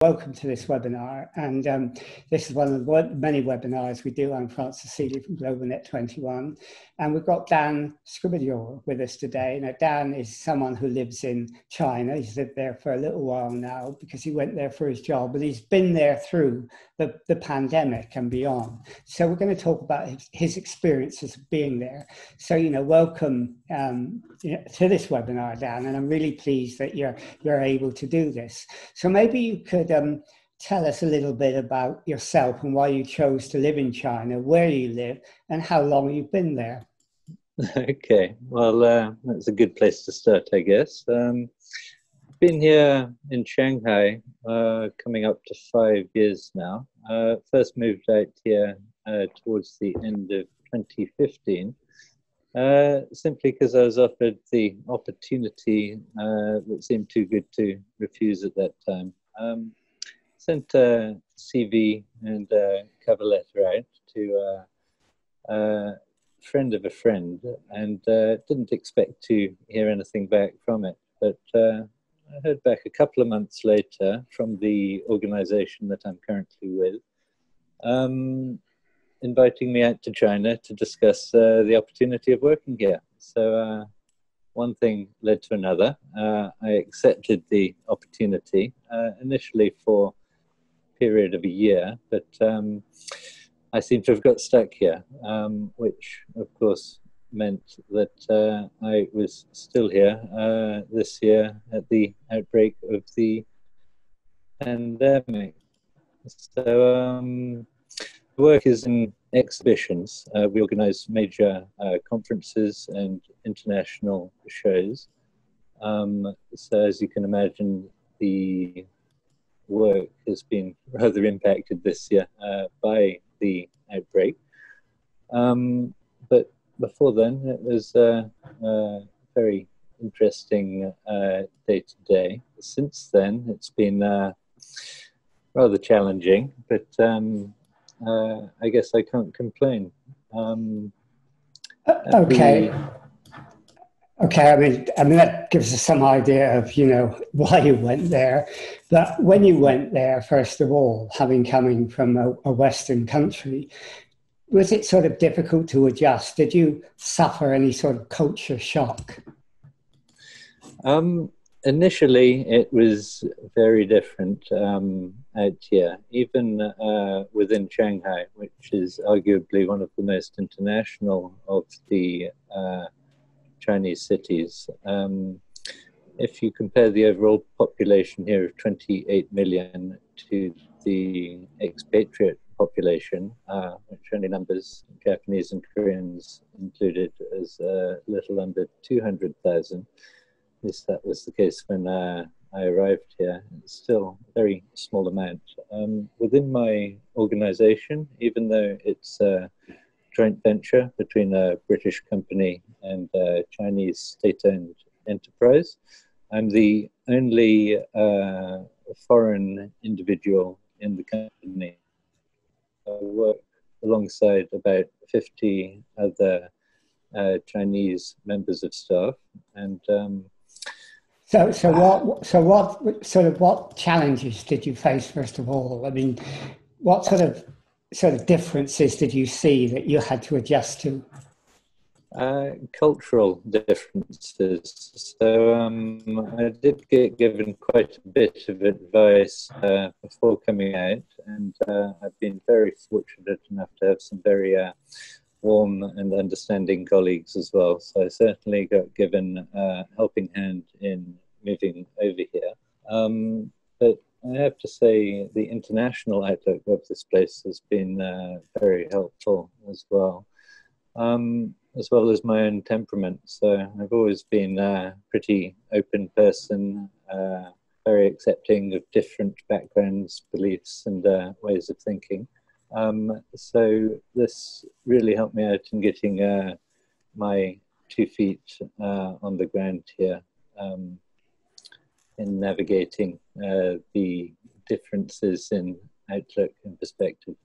Welcome to this webinar, and this is one of the many webinars we do. I'm Francis Seeley from GlobalNet 21, and we've got Dan Scrimgeour with us today. Now, Dan is someone who lives in China. He's lived there for a little while now because he went there for his job, but he's been there through the pandemic and beyond. So we're going to talk about his experiences of being there. So, welcome to this webinar, Dan, and I'm really pleased that you're able to do this. So maybe you could tell us a little bit about yourself and why you chose to live in China, where you live, and how long you've been there. Okay, well, that's a good place to start, I guess. I've been here in Shanghai coming up to 5 years now. First moved out here towards the end of 2015, simply because I was offered the opportunity that seemed too good to refuse at that time. Sent a CV and a cover letter out to a friend of a friend, and didn't expect to hear anything back from it. But I heard back a couple of months later from the organization that I'm currently with, inviting me out to China to discuss the opportunity of working here. So one thing led to another. I accepted the opportunity, initially for a period of a year, but I seem to have got stuck here, which of course meant that I was still here this year at the outbreak of the pandemic. So work is in exhibitions. We organize major conferences and international shows. So as you can imagine, the work has been rather impacted this year by the outbreak. But before then, it was a very interesting day to day. Since then, it's been rather challenging, but I guess I can't complain. Okay. I mean that gives us some idea of why you went there. But when you went there, first of all, coming from a Western country, was it sort of difficult to adjust? Did you suffer any sort of culture shock? Initially, it was very different out here, even within Shanghai, which is arguably one of the most international of the Chinese cities. If you compare the overall population here of 28 million to the expatriate population, which only numbers Japanese and Koreans included as a little under 200,000, at least that was the case when I arrived here. It's still a very small amount. Within my organization, even though it's a joint venture between a British company and a Chinese state-owned enterprise, I'm the only foreign individual in the company. I work alongside about 50 other Chinese members of staff, and what challenges did you face first of all? I mean, what sort of differences did you see that you had to adjust to? Cultural differences. So I did get given quite a bit of advice before coming out, and I've been very fortunate enough to have some very warm and understanding colleagues as well. So I certainly got given a helping hand in moving over here. But I have to say the international outlook of this place has been very helpful as well as my own temperament. So I've always been a pretty open person, very accepting of different backgrounds, beliefs, and ways of thinking. So this really helped me out in getting my 2 feet on the ground here, in navigating the differences in outlook and perspective.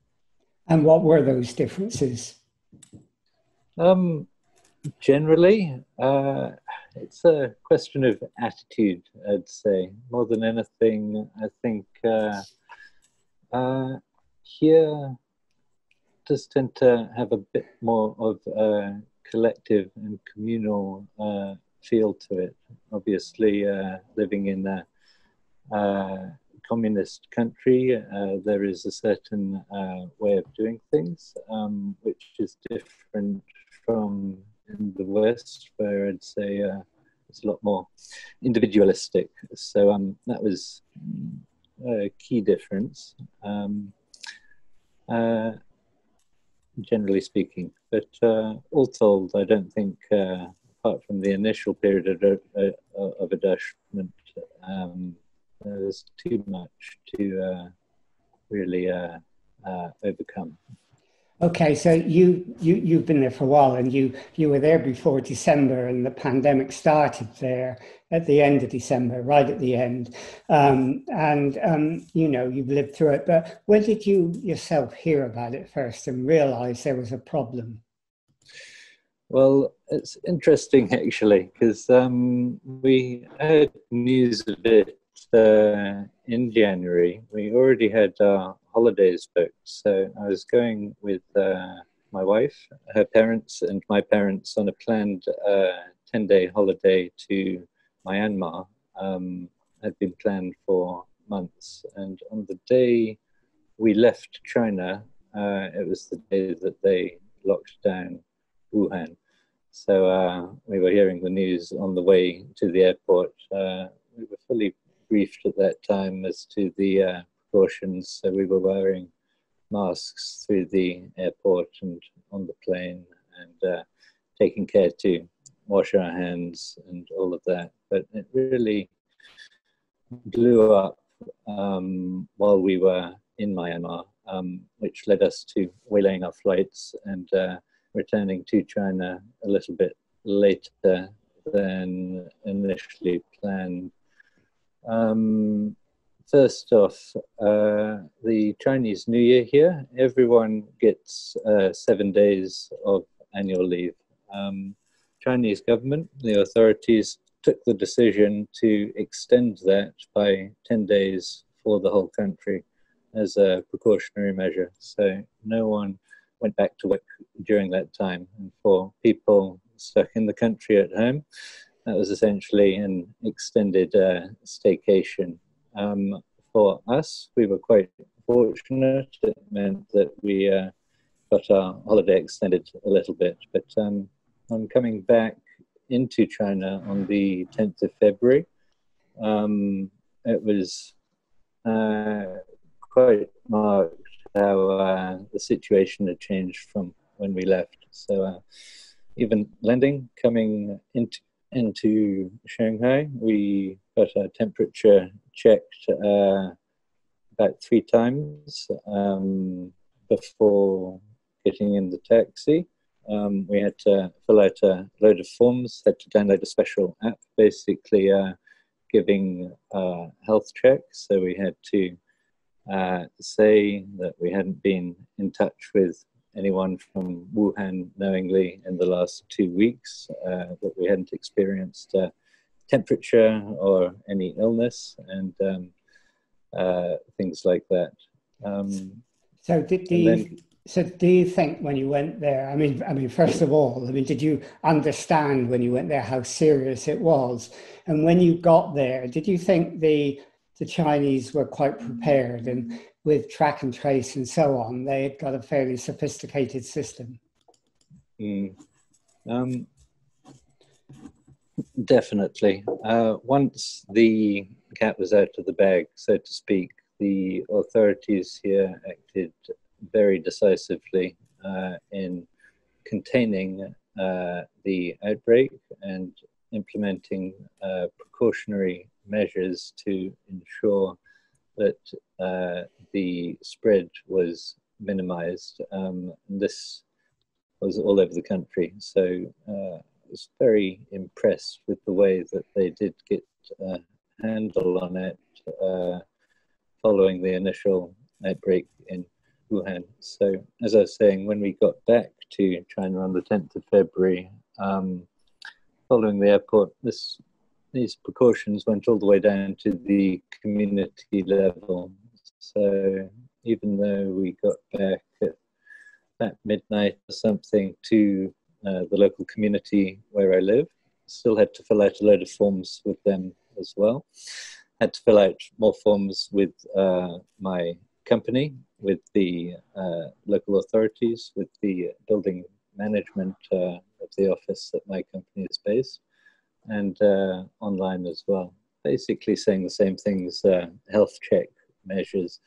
And what were those differences? Generally, It's a question of attitude, I'd say. More than anything, I think here does tend to have a bit more of a collective and communal feel to it. Obviously, living in a communist country, there is a certain way of doing things, which is different from in the West, where I'd say it's a lot more individualistic. So that was a key difference, generally speaking. But all told, I don't think, apart from the initial period of adjustment, there's too much to really overcome. Okay, so you've been there for a while, and you were there before December, and the pandemic started there at the end of December, right at the end, you know, you've lived through it. But when did you yourself hear about it first and realize there was a problem? Well, it's interesting actually, because we heard news of it in January. We already had our holidays booked, so I was going with my wife, her parents, and my parents on a planned 10-day holiday to Myanmar. Had been planned for months, and on the day we left China, it was the day that they locked down Wuhan. So we were hearing the news on the way to the airport. We were fully briefed at that time as to the precautions. So we were wearing masks through the airport and on the plane, and taking care to wash our hands and all of that. But it really blew up while we were in Myanmar, which led us to relaying our flights and returning to China a little bit later than initially planned. First off, the Chinese New Year here, everyone gets 7 days of annual leave. Chinese government, the authorities, took the decision to extend that by 10 days for the whole country as a precautionary measure. So no one went back to work during that time. And for people stuck in the country at home, that was essentially an extended staycation. For us, we were quite fortunate. It meant that we got our holiday extended a little bit. But I'm coming back into China on the 10th of February. It was quite marked how the situation had changed from when we left. So even landing, coming into Shanghai, we got our temperature checked about 3 times before getting in the taxi. We had to fill out a load of forms, had to download a special app, basically giving health checks. So we had to say that we hadn't been in touch with anyone from Wuhan knowingly in the last 2 weeks, that we hadn't experienced temperature or any illness, and things like that. So do you think when you went there, I mean, first of all, did you understand when you went there how serious it was? And when you got there, did you think the Chinese were quite prepared, and with track and trace and so on, they had got a fairly sophisticated system? Definitely. Once the cat was out of the bag, so to speak, the authorities here acted very decisively in containing the outbreak and implementing precautionary measures to ensure that the spread was minimized. This was all over the country. So I was very impressed with the way that they did get a handle on it following the initial outbreak in Wuhan. So as I was saying, when we got back to China on the 10th of February, following the airport, these precautions went all the way down to the community level. So even though we got back at midnight or something to the local community where I live, still had to fill out a load of forms with them as well. Had to fill out more forms with my company, with the local authorities, with the building management of the office that my company is based, and online as well. Basically saying the same things, health check measures.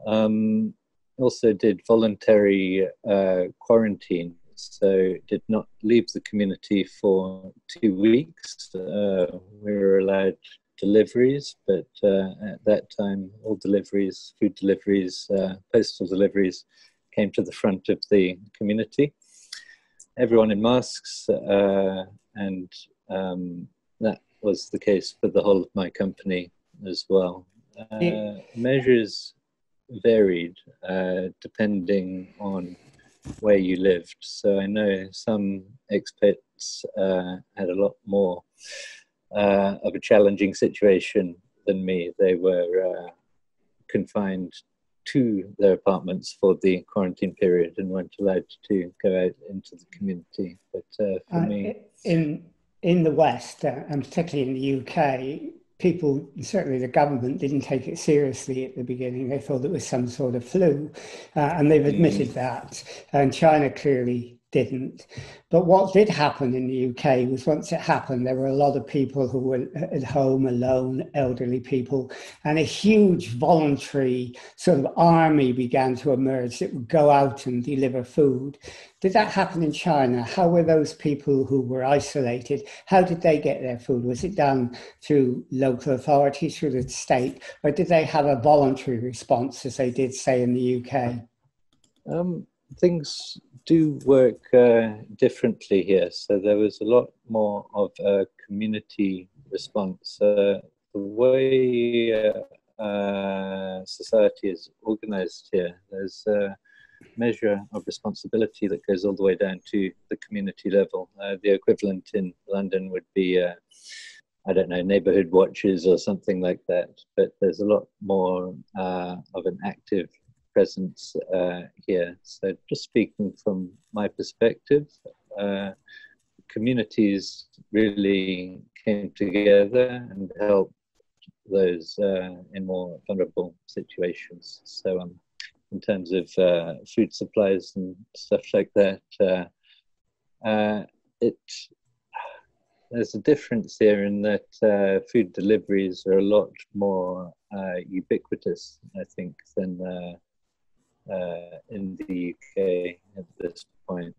Also did voluntary quarantine, so did not leave the community for 2 weeks. We were allowed deliveries, but at that time, all deliveries, food deliveries, postal deliveries came to the front of the community. Everyone in masks, and that was the case for the whole of my company as well. Measures varied depending on where you lived. So I know some expats had a lot more of a challenging situation than me. They were confined to their apartments for the quarantine period and weren't allowed to go out into the community. But for me, in the West, and particularly in the UK, people, certainly the government, didn't take it seriously at the beginning. They thought it was some sort of flu, and they've admitted that. And China clearly didn't. But what did happen in the UK was, once it happened, there were a lot of people who were at home alone, elderly people, and a huge voluntary sort of army began to emerge that would go out and deliver food. Did that happen in China? How were those people who were isolated, how did they get their food? Was it done through local authorities, through the state, or did they have a voluntary response as they did, say, in the UK? Things do work differently here. So there was a lot more of a community response. The way society is organized here, there's a measure of responsibility that goes all the way down to the community level. The equivalent in London would be, I don't know, neighborhood watches or something like that. But there's a lot more of an active presence here. So just speaking from my perspective, communities really came together and helped those in more vulnerable situations. So in terms of food supplies and stuff like that, there's a difference here in that food deliveries are a lot more ubiquitous, I think, than in the UK at this point.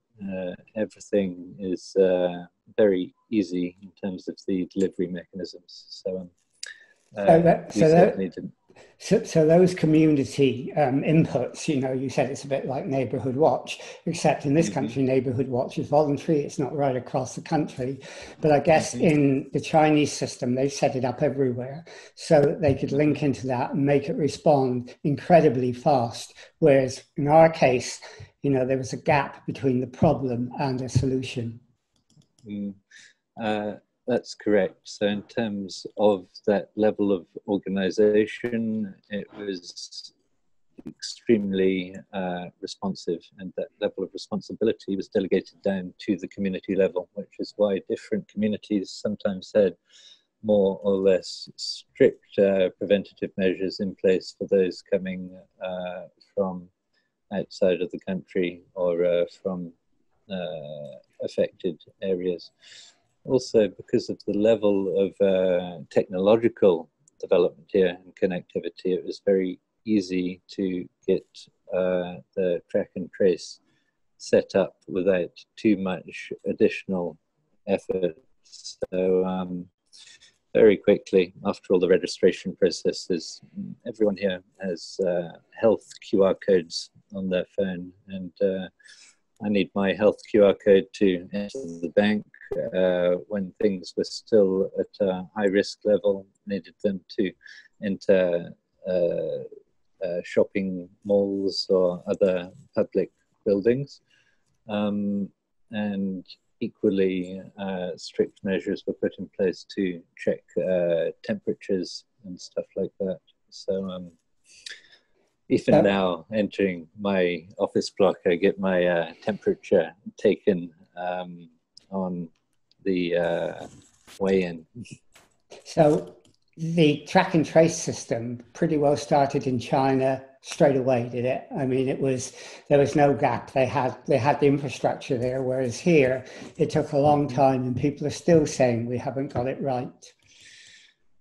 Everything is very easy in terms of the delivery mechanisms. So So those community inputs, you said it's a bit like Neighbourhood Watch, except in this country, Neighbourhood Watch is voluntary. It's not right across the country. But I guess in the Chinese system, they set it up everywhere so that they could link into that and make it respond incredibly fast. Whereas in our case, there was a gap between the problem and a solution. That's correct. So in terms of that level of organization, it was extremely responsive, and that level of responsibility was delegated down to the community level, which is why different communities sometimes had more or less strict preventative measures in place for those coming from outside of the country or from affected areas. Also, because of the level of technological development here and connectivity, it was very easy to get the track and trace set up without too much additional effort. So very quickly, after all the registration processes, everyone here has health QR codes on their phone, and I need my health QR code to enter the bank. When things were still at a high risk level, needed them to enter shopping malls or other public buildings. And equally strict measures were put in place to check temperatures and stuff like that. So even now, entering my office block, I get my temperature taken on the way in. So the track and trace system pretty well started in China straight away, did it? I mean, there was no gap. They had the infrastructure there, whereas here it took a long time, and people are still saying we haven't got it right.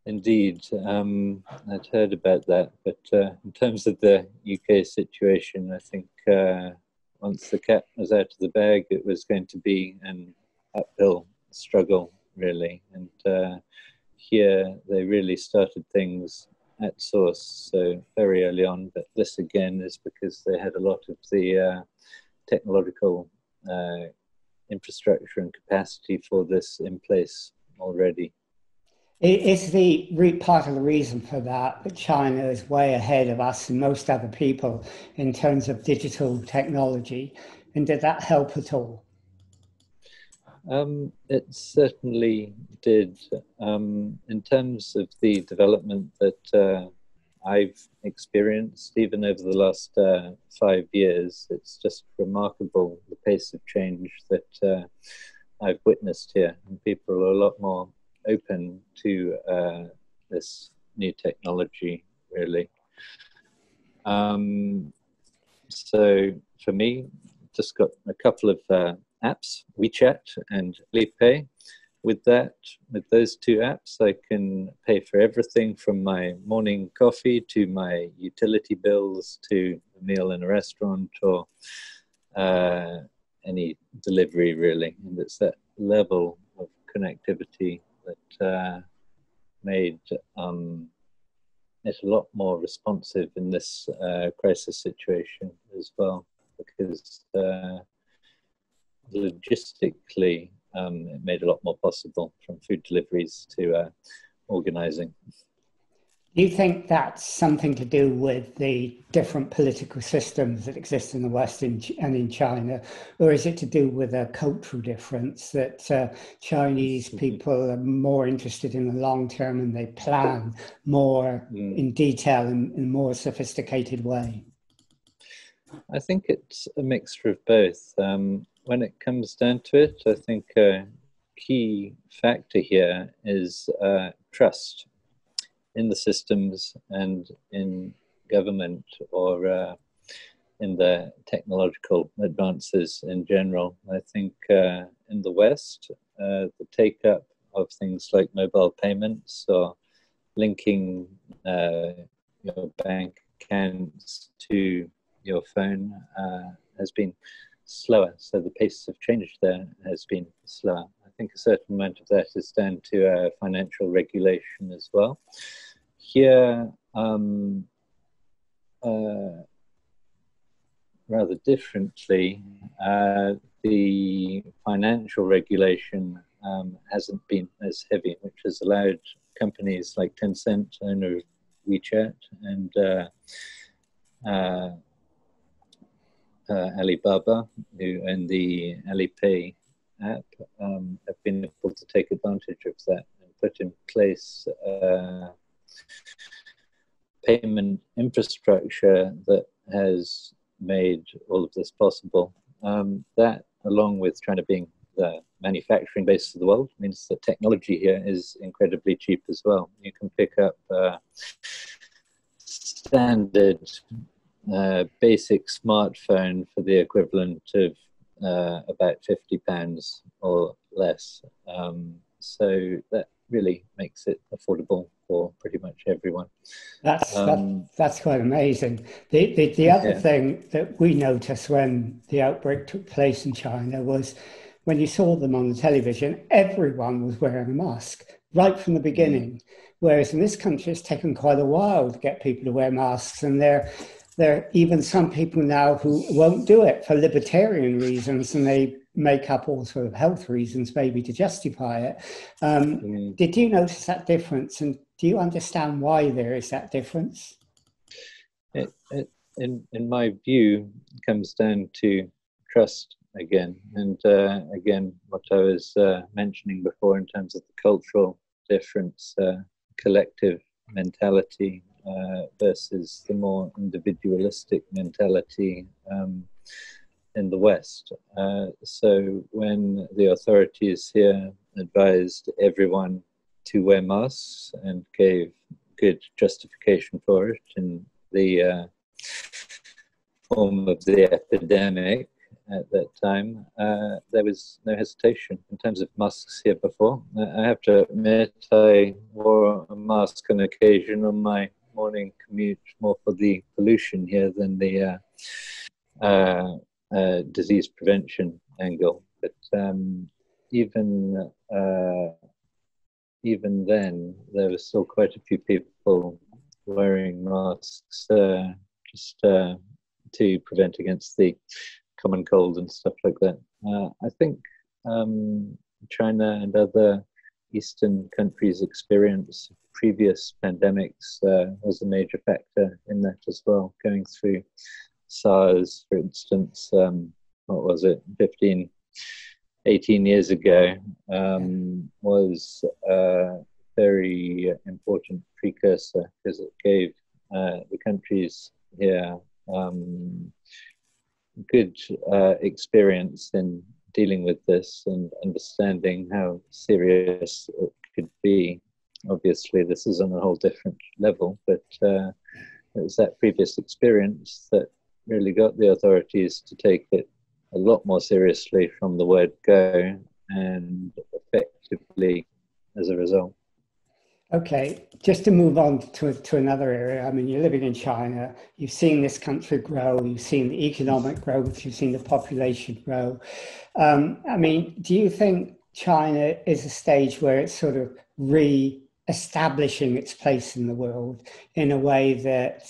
Indeed, I'd heard about that, but in terms of the UK situation, I think once the cat was out of the bag, it was going to be an uphill struggle, really. And here they really started things at source, so very early on. But this again is because they had a lot of the technological infrastructure and capacity for this in place already. Is part of the reason for that China is way ahead of us and most other people in terms of digital technology? And did that help at all? It certainly did. In terms of the development that I've experienced, even over the last 5 years, it's just remarkable the pace of change that I've witnessed here. And people are a lot more open to this new technology, really. So for me, just got a couple of apps, WeChat and Alipay. With those two apps, I can pay for everything from my morning coffee to my utility bills to a meal in a restaurant or any delivery, really. And it's that level of connectivity that made it a lot more responsive in this crisis situation as well, because logistically it made a lot more possible, from food deliveries to organizing. Do you think that's something to do with the different political systems that exist in the West and in China, or is it to do with a cultural difference that Chinese people are more interested in the long term and they plan more in detail in a more sophisticated way? I think it's a mixture of both. When it comes down to it, I think a key factor here is trust in the systems and in government, or in the technological advances in general. I think in the West, the take-up of things like mobile payments or linking your bank accounts to your phone has been slower. So the pace of change there has been slower. I think a certain amount of that is down to financial regulation as well. Here, rather differently, the financial regulation hasn't been as heavy, which has allowed companies like Tencent, owner of WeChat, and Alibaba, who own the Alipay app, have been able to take advantage of that and put in place payment infrastructure that has made all of this possible. That, along with China being the manufacturing base of the world, means that technology here is incredibly cheap as well. You can pick up standard basic smartphone for the equivalent of about £50 or less. So that really makes it affordable for pretty much everyone. That's quite amazing. The other thing that we noticed when the outbreak took place in China was when you saw them on the television, everyone was wearing a mask right from the beginning. Whereas in this country, it's taken quite a while to get people to wear masks, and there are even some people now who won't do it for libertarian reasons, and they make up all sort of health reasons maybe to justify it. Did you notice that difference, and do you understand why there is that difference? In my view, it comes down to trust again. And again, what I was mentioning before in terms of the cultural difference, collective mentality versus the more individualistic mentality in the West. So when the authorities here advised everyone to wear masks and gave good justification for it in the form of the epidemic at that time, there was no hesitation in terms of masks here before. I have to admit, I wore a mask on occasion on my morning commute, more for the pollution here than the disease prevention angle. But even then, there were still quite a few people wearing masks just to prevent against the common cold and stuff like that. I think China and other Eastern countries' experience of previous pandemics was a major factor in that as well. Going through SARS, for instance, what was it, 15, 18 years ago, was a very important precursor because it gave the countries here good experience in dealing with this and understanding how serious it could be. Obviously, this is on a whole different level, but it was that previous experience that really got the authorities to take it a lot more seriously from the word go, and effectively as a result. Okay, just to move on to another area. I mean, you're living in China, you've seen this country grow, you've seen the economic growth, you've seen the population grow. I mean, do you think China is a stage where it's sort of re-establishing its place in the world in a way that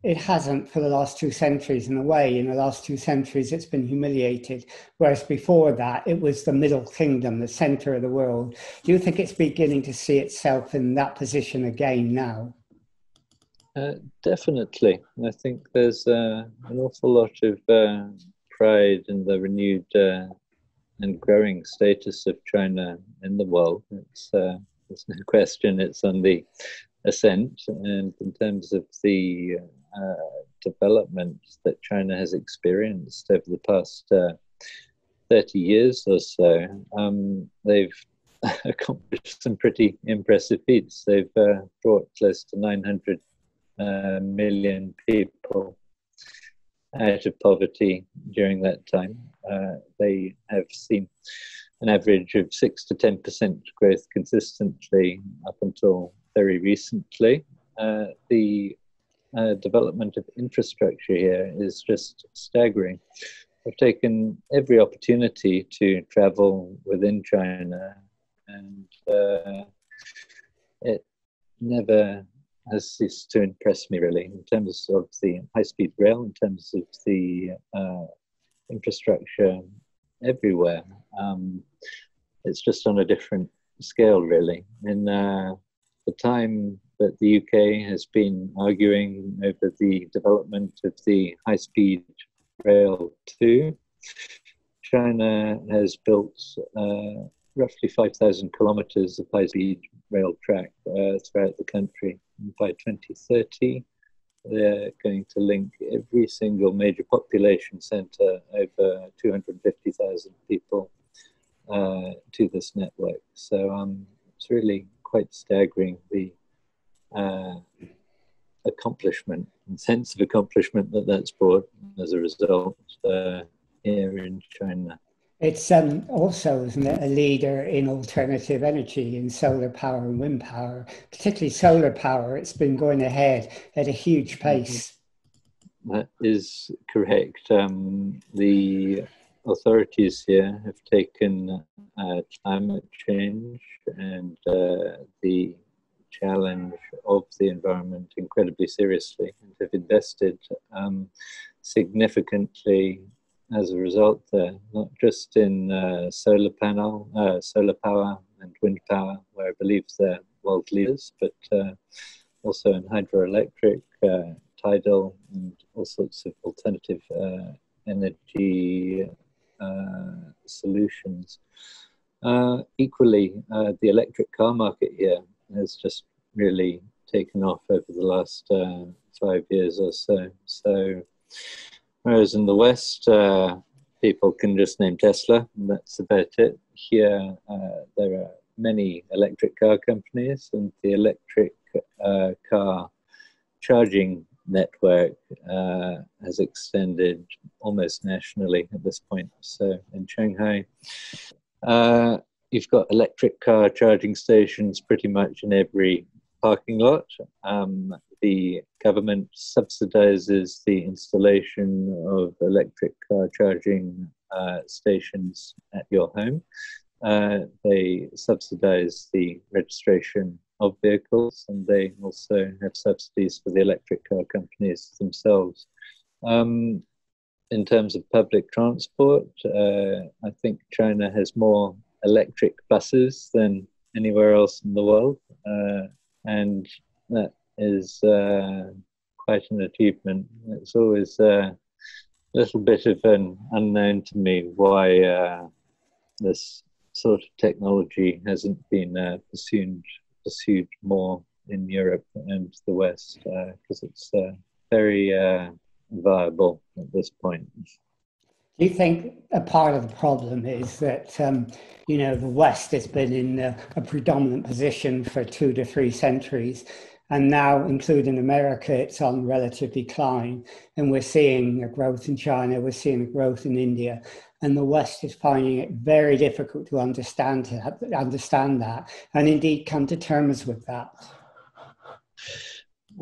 it hasn't for the last 2 centuries? In a way, in the last 2 centuries, it's been humiliated, whereas before that, it was the middle kingdom, the center of the world. Do you think it's beginning to see itself in that position again now? Definitely. I think there's an awful lot of pride in the renewed and growing status of China in the world. There's no question it's on the ascent, and in terms of the development that China has experienced over the past 30 years or so, they've accomplished some pretty impressive feats. They've brought close to 900 million people out of poverty during that time. They have seen an average of 6 to 10% growth consistently up until very recently. The development of infrastructure here is just staggering. I've taken every opportunity to travel within China, and it never has ceased to impress me, really, in terms of the high-speed rail, in terms of the infrastructure everywhere. It's just on a different scale, really. In the time that the UK has been arguing over the development of the high-speed rail 2, China has built roughly 5,000 kilometers of high-speed rail track throughout the country. And by 2030, they're going to link every single major population center, over 250,000 people, to this network. So it's really quite staggering, the accomplishment and sense of accomplishment that that's brought as a result here in China. It's also, isn't it, a leader in alternative energy, in solar power and wind power, particularly solar power. It's been going ahead at a huge pace. That is correct. The authorities here have taken climate change and the challenge of the environment incredibly seriously, and have invested significantly as a result there, not just in solar power and wind power, where I believe they're world leaders, but also in hydroelectric, tidal, and all sorts of alternative energy solutions. Equally, the electric car market here has just really taken off over the last 5 years or so. So, whereas in the West, people can just name Tesla, and that's about it. Here, there are many electric car companies, and the electric car charging network has extended almost nationally at this point. So in Shanghai, you've got electric car charging stations pretty much in every parking lot. The government subsidizes the installation of electric car charging stations at your home. They subsidize the registration of vehicles, and they also have subsidies for the electric car companies themselves. In terms of public transport, I think China has more electric buses than anywhere else in the world, and that is quite an achievement. It's always a little bit of an unknown to me why this sort of technology hasn't been pursued more in Europe and the West, because it's very viable at this point. Do you think a part of the problem is that, the West has been in a predominant position for 2 to 3 centuries, and now, including America, it's on relative decline, and we're seeing a growth in China, we're seeing a growth in India, and the West is finding it very difficult to understand that, and indeed come to terms with that?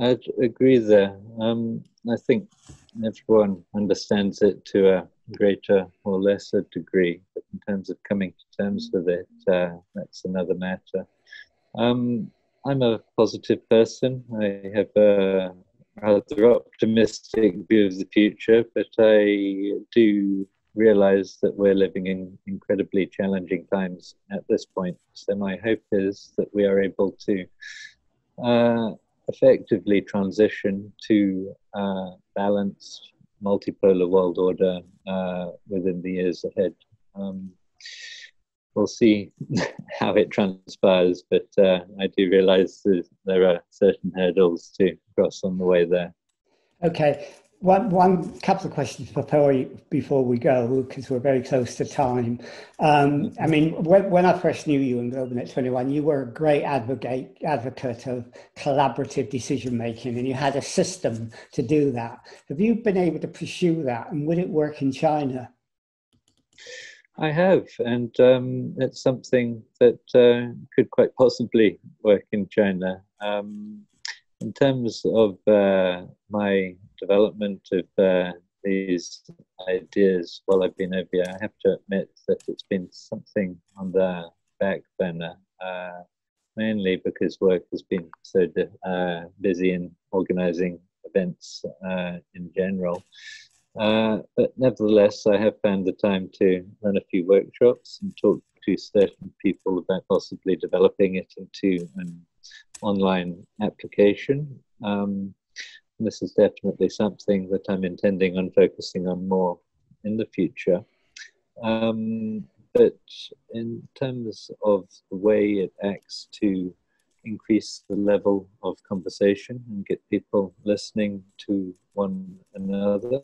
I'd agree there. I think everyone understands it to a greater or lesser degree, but in terms of coming to terms with it, that's another matter. I'm a positive person. I have a rather optimistic view of the future, but I do realize that we're living in incredibly challenging times at this point. So my hope is that we are able to effectively transition to a balanced multipolar world order within the years ahead. We'll see how it transpires, but I do realize that there are certain hurdles to cross on the way there. Okay, one couple of questions before we go, because we're very close to time. I mean, when I first knew you in GlobalNet 21, you were a great advocate of collaborative decision making, and you had a system to do that. Have you been able to pursue that, and would it work in China? I have, and it's something that could quite possibly work in China. In terms of my development of these ideas while I've been over here, I have to admit that it's been something on the back burner, mainly because work has been so busy in organizing events in general. But nevertheless, I have found the time to run a few workshops and talk to certain people about possibly developing it into an online application. This is definitely something that I'm intending on focusing on more in the future. But in terms of the way it acts to increase the level of conversation and get people listening to one another,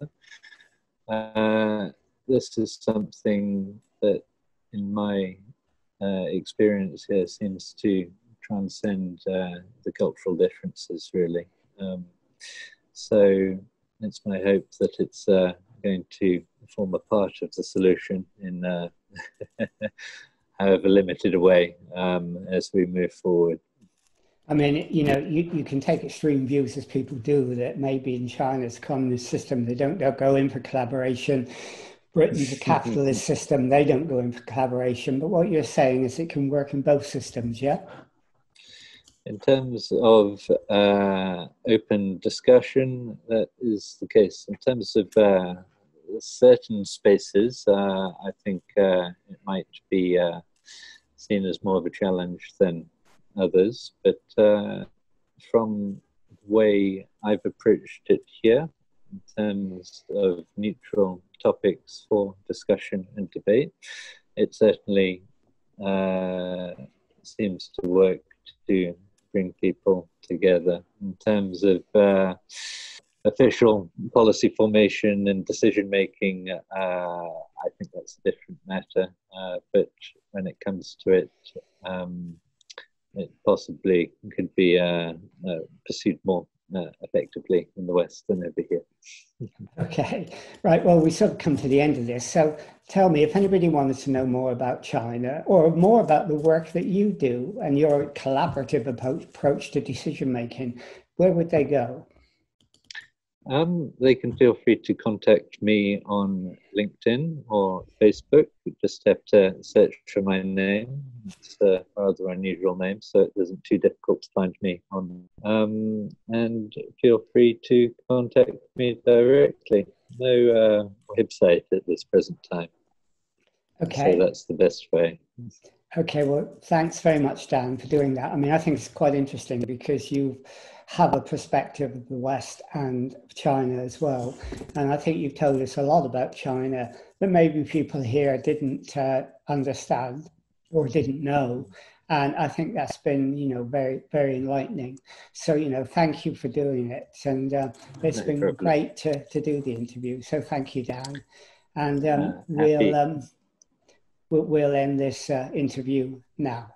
this is something that, in my experience here, seems to transcend the cultural differences, really. So it's my hope that it's going to form a part of the solution in however limited a way as we move forward. I mean, you can take extreme views, as people do, that maybe in China's communist system, they'll go in for collaboration. Britain's a capitalist system, they don't go in for collaboration. But what you're saying is it can work in both systems, yeah? In terms of open discussion, that is the case. In terms of certain spaces, I think it might be seen as more of a challenge than others, but from the way I've approached it here, in terms of neutral topics for discussion and debate. It certainly seems to work to bring people together. In terms of official policy formation and decision making, I think that's a different matter. But when it comes to it, it possibly could be pursued more effectively in the West than over here. Okay, right. Well, we sort of come to the end of this. So tell me, if anybody wanted to know more about China or more about the work that you do and your collaborative approach to decision making, where would they go? They can feel free to contact me on LinkedIn or Facebook. You just have to search for my name. It's a rather unusual name, so it isn't too difficult to find me on. And feel free to contact me directly. No website at this present time. Okay. So that's the best way. Okay, well, thanks very much, Dan, for doing that. I mean, I think it's quite interesting because you have a perspective of the West and China as well. And I think you've told us a lot about China that maybe people here didn't understand or didn't know. And I think that's been, very, very enlightening. So, thank you for doing it. And it's been great to do the interview. So thank you, Dan. And we'll end this interview now.